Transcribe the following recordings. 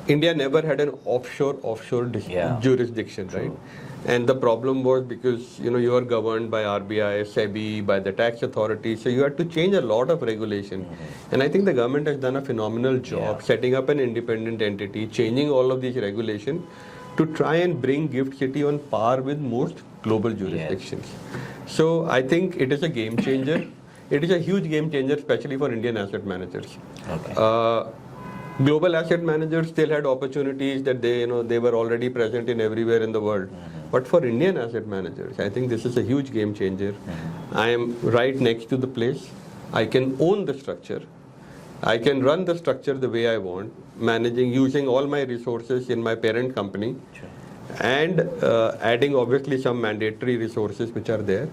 India never had an offshore jurisdiction, True. right? And the problem was because you are governed by RBI, SEBI, by the tax authority, so you had to change a lot of regulation. And I think the government has done a phenomenal job setting up an independent entity, changing all of these regulations to try and bring GIFT City on par with most global jurisdictions. So I think it is a game changer. It is a huge game changer, especially for Indian asset managers. Okay. Global asset managers still had opportunities that they were already present in everywhere in the world. But for Indian asset managers, I think this is a huge game changer. I am right next to the place. I can own the structure. I can run the structure the way I want, using all my resources in my parent company, and adding obviously some mandatory resources which are there.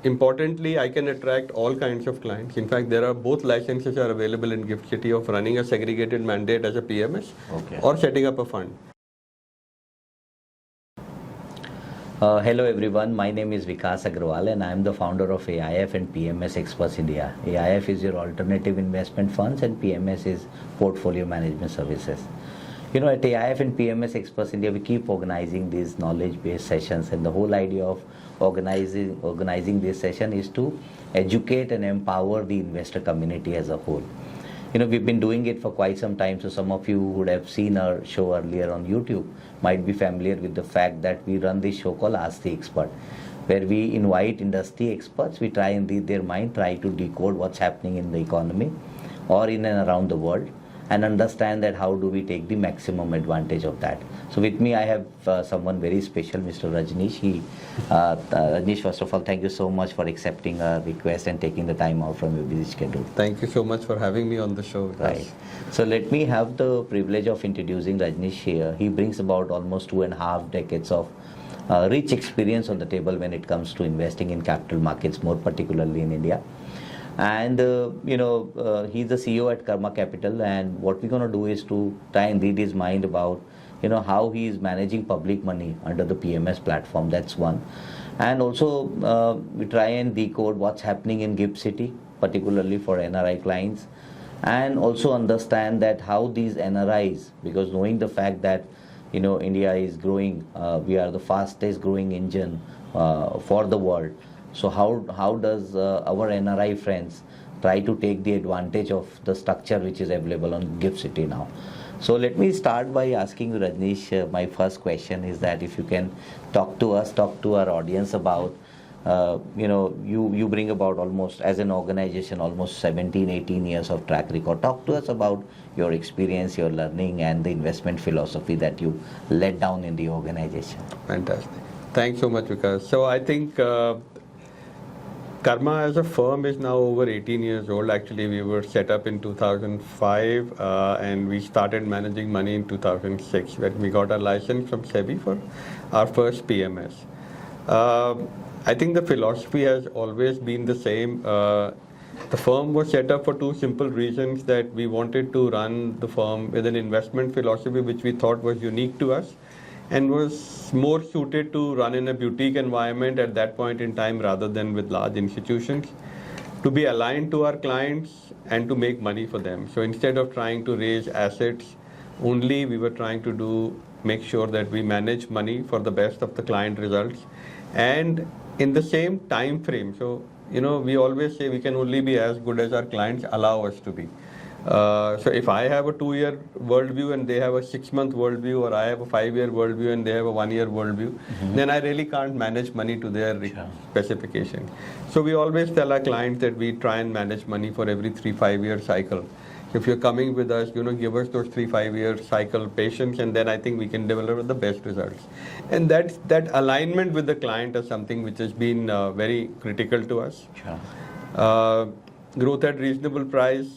Importantly, I can attract all kinds of clients. In fact, there are both licenses are available in GIFT City of running a segregated mandate as a PMS or setting up a fund. Hello everyone, my name is Vikas Agrawal and I am the founder of AIF and PMS Experts India. AIF is your alternative investment funds and PMS is portfolio management services. At AIF and PMS Experts India, we keep organizing these knowledge-based sessions, and the whole idea of organizing this session is to educate and empower the investor community as a whole. We've been doing it for quite some time, so some of you who would have seen our show earlier on YouTube might be familiar with the fact that we run this show called Ask the Expert, where we invite industry experts. We try and read their mind, try to decode what's happening in the economy or in and around the world, and understand that how do we take the maximum advantage of that. So with me I have someone very special, Mr. Rajnish. Rajnish, first of all, thank you so much for accepting our request and taking the time out from your busy schedule. Thank you so much for having me on the show. Right. So let me have the privilege of introducing Rajnish here. He brings about almost 2.5 decades of rich experience on the table when it comes to investing in capital markets, more particularly in India. And he's the CEO at Karma Capital, and what we're going to do is to try and read his mind about how he is managing public money under the PMS platform. That's one. And also we try and decode what's happening in GIFT City, particularly for NRI clients, and also understand that how these NRIs, because knowing the fact that India is growing, we are the fastest growing engine for the world. So how does our NRI friends try to take the advantage of the structure which is available on GIFT City now? So let me start by asking you, Rajnish, my first question is that if you can talk to our audience about, you bring about almost, as an organization, almost 17, 18 years of track record. Talk to us about your experience, your learning, and the investment philosophy that you led down in the organization. Fantastic. Thanks so much, Vikas. So I think Karma as a firm is now over 18 years old. Actually, we were set up in 2005 and we started managing money in 2006 when we got our license from SEBI for our first PMS. I think the philosophy has always been the same. The firm was set up for two simple reasons: that we wanted to run the firm with an investment philosophy which we thought was unique to us and was more suited to run in a boutique environment at that point in time rather than with large institutions, to be aligned to our clients and to make money for them. So instead of trying to raise assets only, we were trying to make sure that we manage money for the best of the client results and in the same time frame. So we always say we can only be as good as our clients allow us to be. So if I have a 2-year worldview and they have a 6-month worldview, or I have a 5-year worldview and they have a 1-year worldview, then I really can't manage money to their specification. So we always tell our clients that we try and manage money for every 3-5 year cycle. If you're coming with us, give us those 3-5 year cycle patience, and then I think we can deliver the best results. And that alignment with the client is something which has been very critical to us. Growth at reasonable price,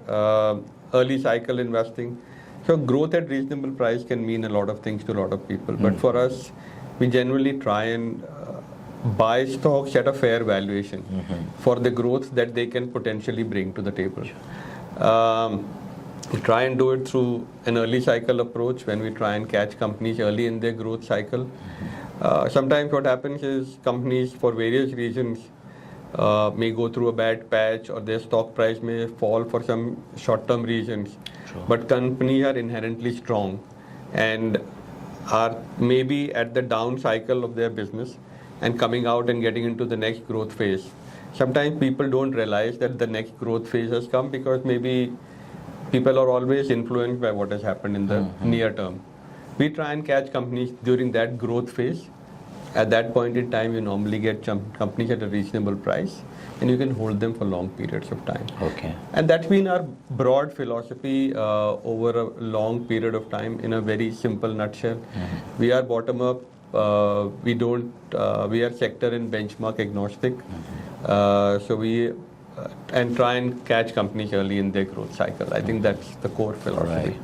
early cycle investing. So growth at reasonable price can mean a lot of things to a lot of people. But for us, we generally try and buy stocks at a fair valuation for the growth that they can potentially bring to the table. We try and do it through an early cycle approach when we try and catch companies early in their growth cycle. Sometimes what happens is companies, for various reasons, may go through a bad patch, or their stock price may fall for some short-term reasons. True. But companies are inherently strong and are maybe at the down cycle of their business and coming out and getting into the next growth phase. Sometimes people don't realize that the next growth phase has come because maybe people are always influenced by what has happened in the near term. We try and catch companies during that growth phase. At that point in time, you normally get companies at a reasonable price and you can hold them for long periods of time. Okay. And that's been our broad philosophy over a long period of time in a very simple nutshell. We are bottom up. We are sector and benchmark agnostic. So we and try and catch companies early in their growth cycle. I think that's the core philosophy. Right.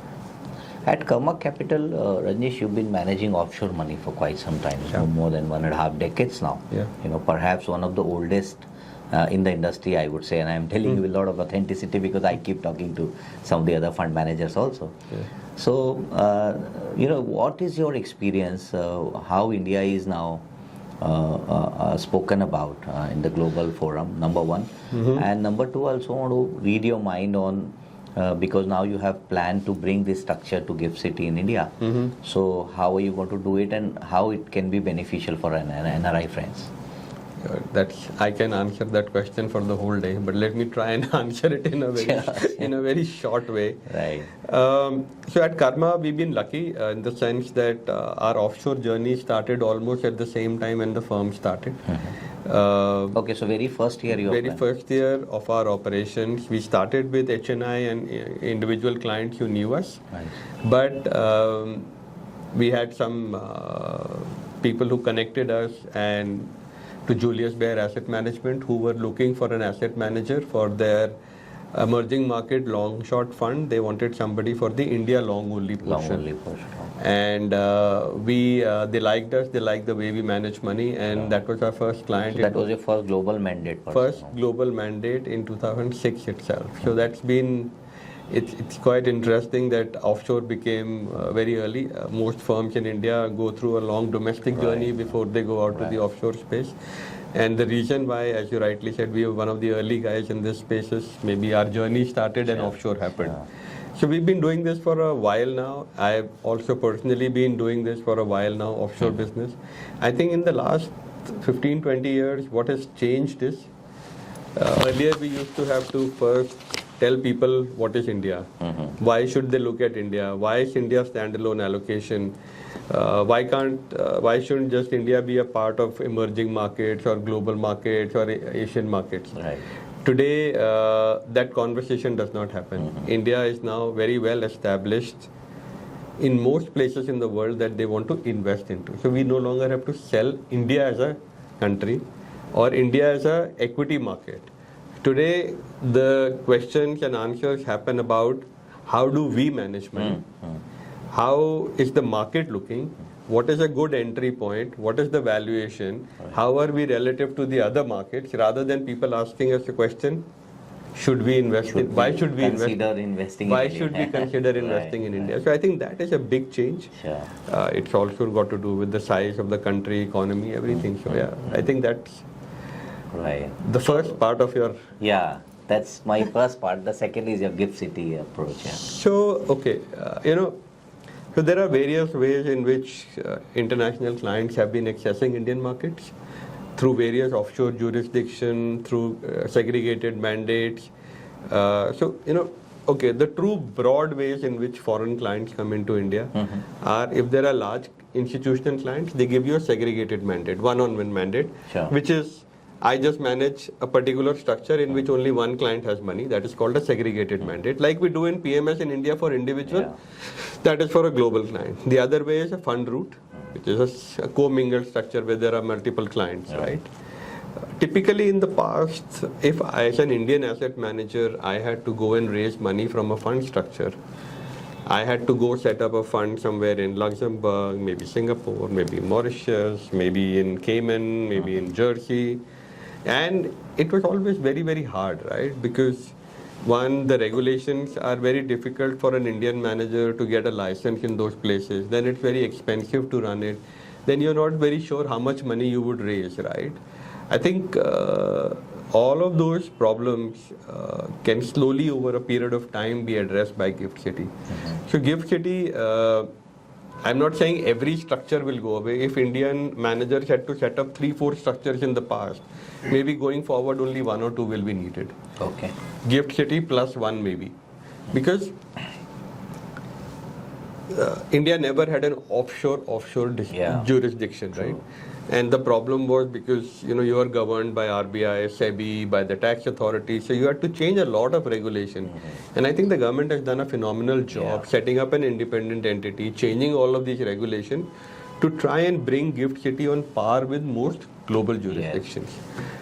At Karma Capital, Rajnish, you've been managing offshore money for quite some time, Yeah. more than 1.5 decades now. Yeah. Perhaps one of the oldest in the industry, I would say, and I'm telling you with a lot of authenticity because I keep talking to some of the other fund managers also. Yeah. So, what is your experience? How India is now spoken about in the global forum? Number one, and number two, I also want to read your mind on. Because now you have planned to bring this structure to GIFT City in India. So how are you going to do it and how it can be beneficial for NRI friends? I can answer that question for the whole day, but let me try and answer it in a very short way. Right. So at Karma, we've been lucky in the sense that our offshore journey started almost at the same time when the firm started. Okay, so very first year first year of our operations, we started with HNI and individual clients who knew us. Right. But we had some people who connected us and to Julius Baer Asset Management who were looking for an asset manager for their emerging market long short fund. They wanted somebody for the India long only portion. And they liked us, they liked the way we manage money, and that was our first client. So that was your first global mandate? First global mandate in 2006 itself. So that's been, it's quite interesting that offshore became very early. Most firms in India go through a long domestic journey before they go out to the offshore space. And the reason why, as you rightly said, we were one of the early guys in this space is maybe our journey started and offshore happened. So we've been doing this for a while now. I've also personally been doing this for a while now, offshore business. I think in the last 15, 20 years, what has changed is, earlier we used to have to first tell people what is India. Why should they look at India? Why is India standalone allocation? Why shouldn't just India be a part of emerging markets or global markets or Asian markets? Right. Today, that conversation does not happen. India is now very well established in most places in the world that they want to invest into. So we no longer have to sell India as a country or India as a equity market. Today, the questions and answers happen about how do we manage money? How is the market looking? What is a good entry point? What is the valuation? How are we relative to the other markets? Rather than people asking us a question, should we invest in? Why should we consider investing? Why should we consider investing in India? So I think that is a big change. Sure. It's also got to do with the size of the country, economy, everything. So yeah, I think that's the first part of your. Yeah, that's my first part. The second is your GIFT City approach. Yeah. So okay, so there are various ways in which international clients have been accessing Indian markets through various offshore jurisdiction, through segregated mandates. The true broad ways in which foreign clients come into India are, if there are large institutional clients, they give you a segregated mandate, one-on-one mandate, which is, I just manage a particular structure in which only one client has money. That is called a segregated mandate. Like we do in PMS in India for individual, that is for a global client. The other way is a fund route, which is a co-mingled structure where there are multiple clients, right? Typically in the past, if I, as an Indian asset manager, I had to go and raise money from a fund structure, I had to go set up a fund somewhere in Luxembourg, maybe Singapore, maybe Mauritius, maybe in Cayman, maybe in Jersey. And it was always very, very hard, right? Because one, the regulations are very difficult for an Indian manager to get a license in those places. Then it's very expensive to run it. Then you're not very sure how much money you would raise, right? I think all of those problems can slowly over a period of time be addressed by Gift City. So Gift City, I'm not saying every structure will go away. If Indian managers had to set up 3-4 structures in the past, maybe going forward only 1 or 2 will be needed. Okay. Gift City plus 1 maybe. Because India never had an offshore jurisdiction, right? And the problem was because you are governed by RBI, SEBI, by the tax authority, so you had to change a lot of regulation. And I think the government has done a phenomenal job setting up an independent entity, changing all of these regulations to try and bring Gift City on par with most global jurisdictions.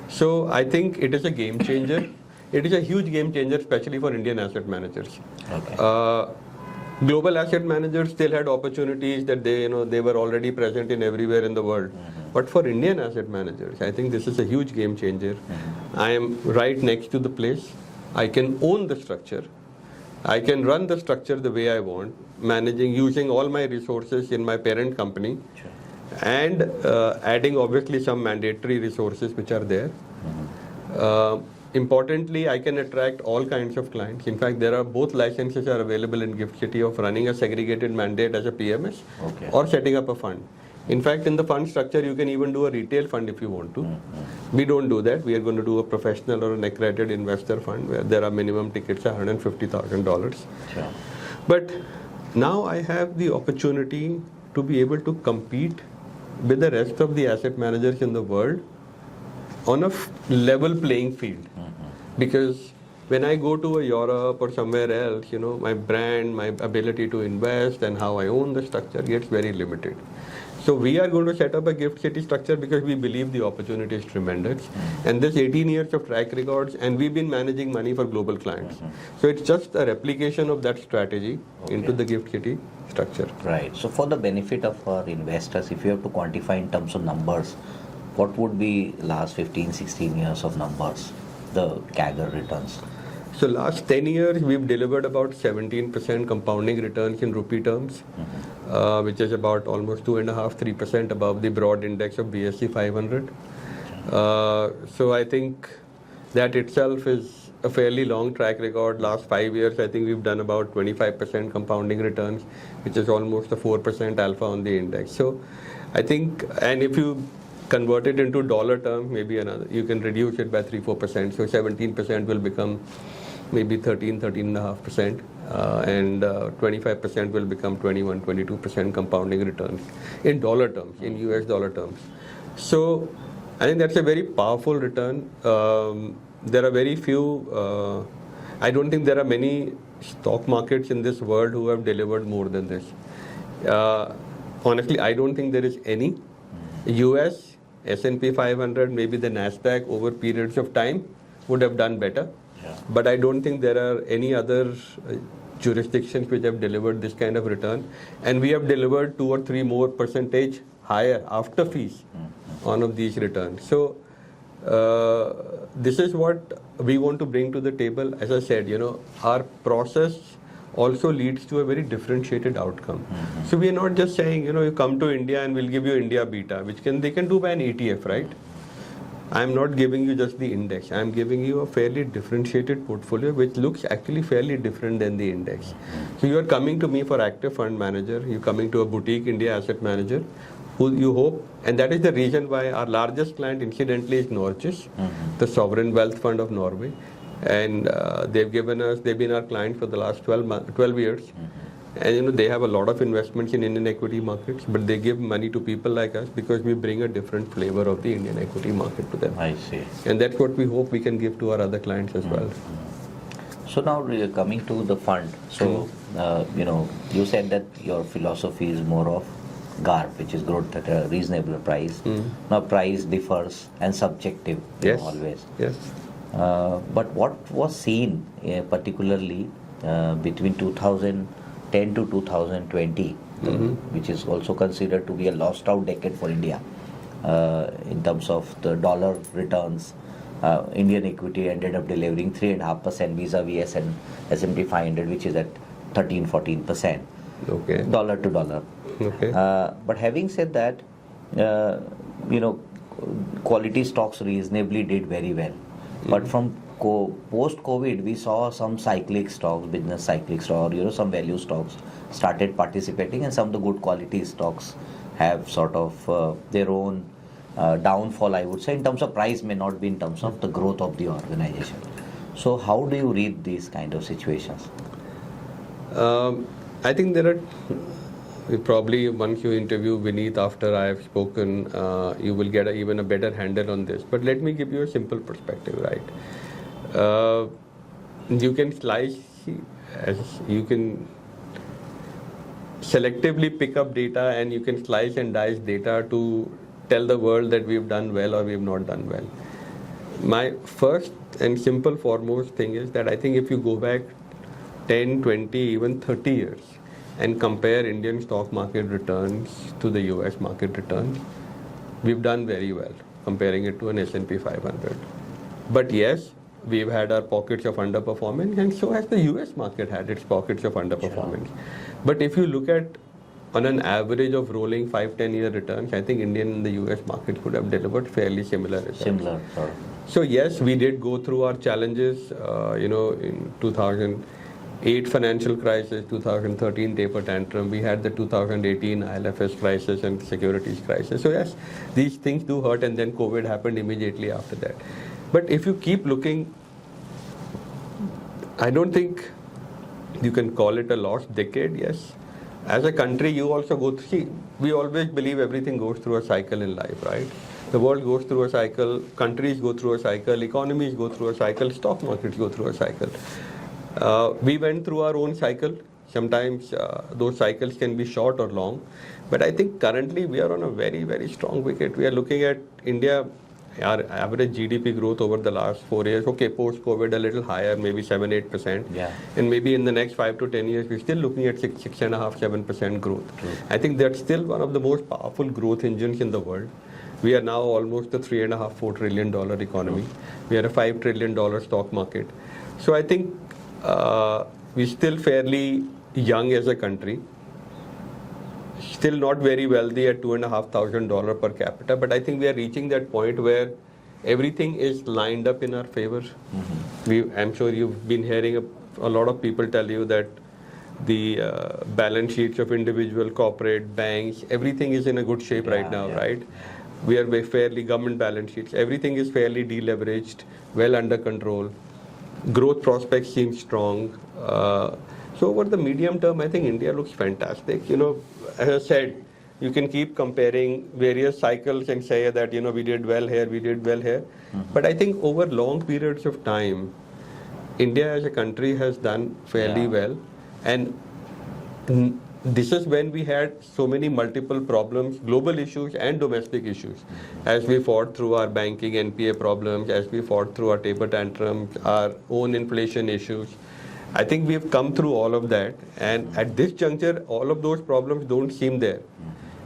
So I think it is a game changer. It is a huge game changer, especially for Indian asset managers. Okay. Global asset managers still had opportunities that they were already present in everywhere in the world. But for Indian asset managers, I think this is a huge game changer. I am right next to the place. I can own the structure. I can run the structure the way I want, using all my resources in my parent company, and adding obviously some mandatory resources which are there. Importantly, I can attract all kinds of clients. In fact, there are both licenses are available in Gift City of running a segregated mandate as a PMS or setting up a fund. In fact, in the fund structure, you can even do a retail fund if you want to. We don't do that. We are going to do a professional or an accredited investor fund where there are minimum tickets of $150,000. But now I have the opportunity to be able to compete with the rest of the asset managers in the world on a level playing field. Because when I go to a Europe or somewhere else, my brand, my ability to invest and how I own the structure gets very limited. So we are going to set up a Gift City structure because we believe the opportunity is tremendous. And this 18 years of track records, and we've been managing money for global clients. So it's just a replication of that strategy into the Gift City structure. Right. So for the benefit of our investors, if you have to quantify in terms of numbers, what would be last 15, 16 years of numbers, the CAGR returns? So last 10 years, we've delivered about 17% compounding returns in rupee terms, which is about almost 2.5-3% above the broad index of BSE 500. So I think that itself is a fairly long track record. Last 5 years, I think we've done about 25% compounding returns, which is almost a 4% alpha on the index. So I think, and if you convert it into dollar terms, maybe you can reduce it by 3-4%. So 17% will become maybe 13.5%, and 25% will become 21-22% compounding returns in dollar terms, in US dollar terms. So I think that's a very powerful return. There are very few, I don't think there are many stock markets in this world who have delivered more than this. Honestly, I don't think there is any. US, S&P 500, maybe the NASDAQ over periods of time would have done better. But I don't think there are any other jurisdictions which have delivered this kind of return. And we have delivered 2 or 3 more percentage higher after fees on of these returns. So this is what we want to bring to the table. As I said, our process also leads to a very differentiated outcome. So we are not just saying, you come to India and we'll give you India beta, which they can do by an ETF, right? I'm not giving you just the index. I'm giving you a fairly differentiated portfolio which looks actually fairly different than the index. So you are coming to me for active fund manager. You're coming to a boutique India asset manager who you hope, and that is the reason why our largest client incidentally is Norges, the sovereign wealth fund of Norway. And they've been our client for the last 12 years. And they have a lot of investments in Indian equity markets, but they give money to people like us because we bring a different flavor of the Indian equity market to them. I see. And that's what we hope we can give to our other clients as well. So now coming to the fund. So, you said that your philosophy is more of GARP, which is growth at a reasonable price. Now price differs and subjective always. Yes. But what was seen particularly between 2010 to 2020, which is also considered to be a lost out decade for India in terms of the dollar returns. Indian equity ended up delivering 3.5% vis-a-vis S&P 500, which is at 13-14%. Okay. Dollar to dollar. Okay. But having said that, quality stocks reasonably did very well. But from post-COVID, we saw some cyclic stocks, business cyclic stocks, some value stocks started participating, and some of the good quality stocks have sort of their own downfall, I would say, in terms of price, may not be in terms of the growth of the organization. So how do you read these kind of situations? I think there are probably once you interview Vineet after I have spoken, you will get even a better handle on this. But let me give you a simple perspective, right? You can slice, you can selectively pick up data, and you can slice and dice data to tell the world that we've done well or we've not done well. My first and simple foremost thing is that I think if you go back 10, 20, even 30 years and compare Indian stock market returns to the US market returns, we've done very well comparing it to an S&P 500. But yes, we've had our pockets of underperformance, and so has the US market had its pockets of underperformance. Sure. But if you look at on an average of rolling 5-10 year returns, I think Indian and the US market could have delivered fairly similar returns. Similar. So yes, we did go through our challenges, in 2008 financial crisis, 2013 taper tantrum, we had the 2018 IL&FS crisis and securities crisis. So yes, these things do hurt, and then COVID happened immediately after that. But if you keep looking, I don't think you can call it a lost decade, yes. As a country, you also go through, we always believe everything goes through a cycle in life, right? The world goes through a cycle, countries go through a cycle, economies go through a cycle, stock markets go through a cycle. We went through our own cycle. Sometimes those cycles can be short or long. But I think currently we are on a very, very strong wicket. We are looking at India, our average GDP growth over the last 4 years, okay, post-COVID a little higher, maybe 7-8%. Yeah. And maybe in the next 5 to 10 years, we're still looking at 6.5-7% growth. True. I think that's still one of the most powerful growth engines in the world. We are now almost a $3.5-4 trillion economy. We are a $5 trillion stock market. So I think we're still fairly young as a country. Still not very wealthy at $2,500 per capita, but I think we are reaching that point where everything is lined up in our favor. Mm-hmm. I'm sure you've been hearing a lot of people tell you that the balance sheets of individual, corporate, banks, everything is in a good shape right now, right? We are fairly government balance sheets. Everything is fairly deleveraged, well under control. Growth prospects seem strong. So over the medium term, I think India looks fantastic. As I said, you can keep comparing various cycles and say that, we did well here, we did well here. Mm-hmm. But I think over long periods of time, India as a country has done fairly well. And this is when we had so many multiple problems, global issues and domestic issues. As we fought through our banking NPA problems, as we fought through our taper tantrums, our own inflation issues. I think we've come through all of that, and at this juncture, all of those problems don't seem there.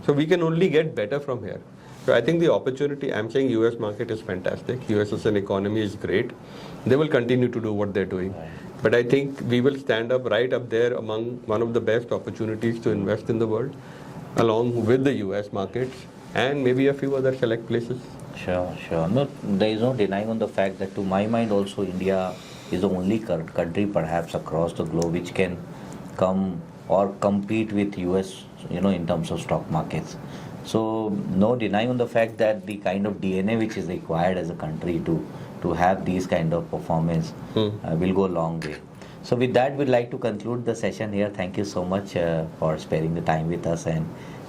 So we can only get better from here. So I think the opportunity, I'm saying US market is fantastic. US as an economy is great. They will continue to do what they're doing. But I think we will stand up right up there among one of the best opportunities to invest in the world, along with the US markets and maybe a few other select places. Sure. No, there is no denying on the fact that to my mind also India is the only country perhaps across the globe which can come or compete with US, in terms of stock markets. So no denying on the fact that the kind of DNA which is required as a country to have these kind of performance will go a long way. So with that, we'd like to conclude the session here. Thank you so much for sparing the time with us and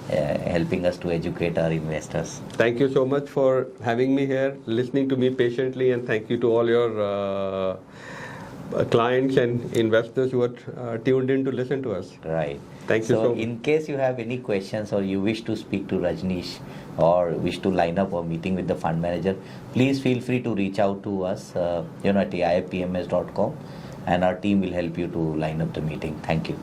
helping us to educate our investors. Thank you so much for having me here, listening to me patiently, and thank you to all your clients and investors who are tuned in to listen to us. Right. Thank you so much. In case you have any questions or you wish to speak to Rajnish or wish to line up a meeting with the fund manager, please feel free to reach out to us at aipms.com, and our team will help you to line up the meeting. Thank you.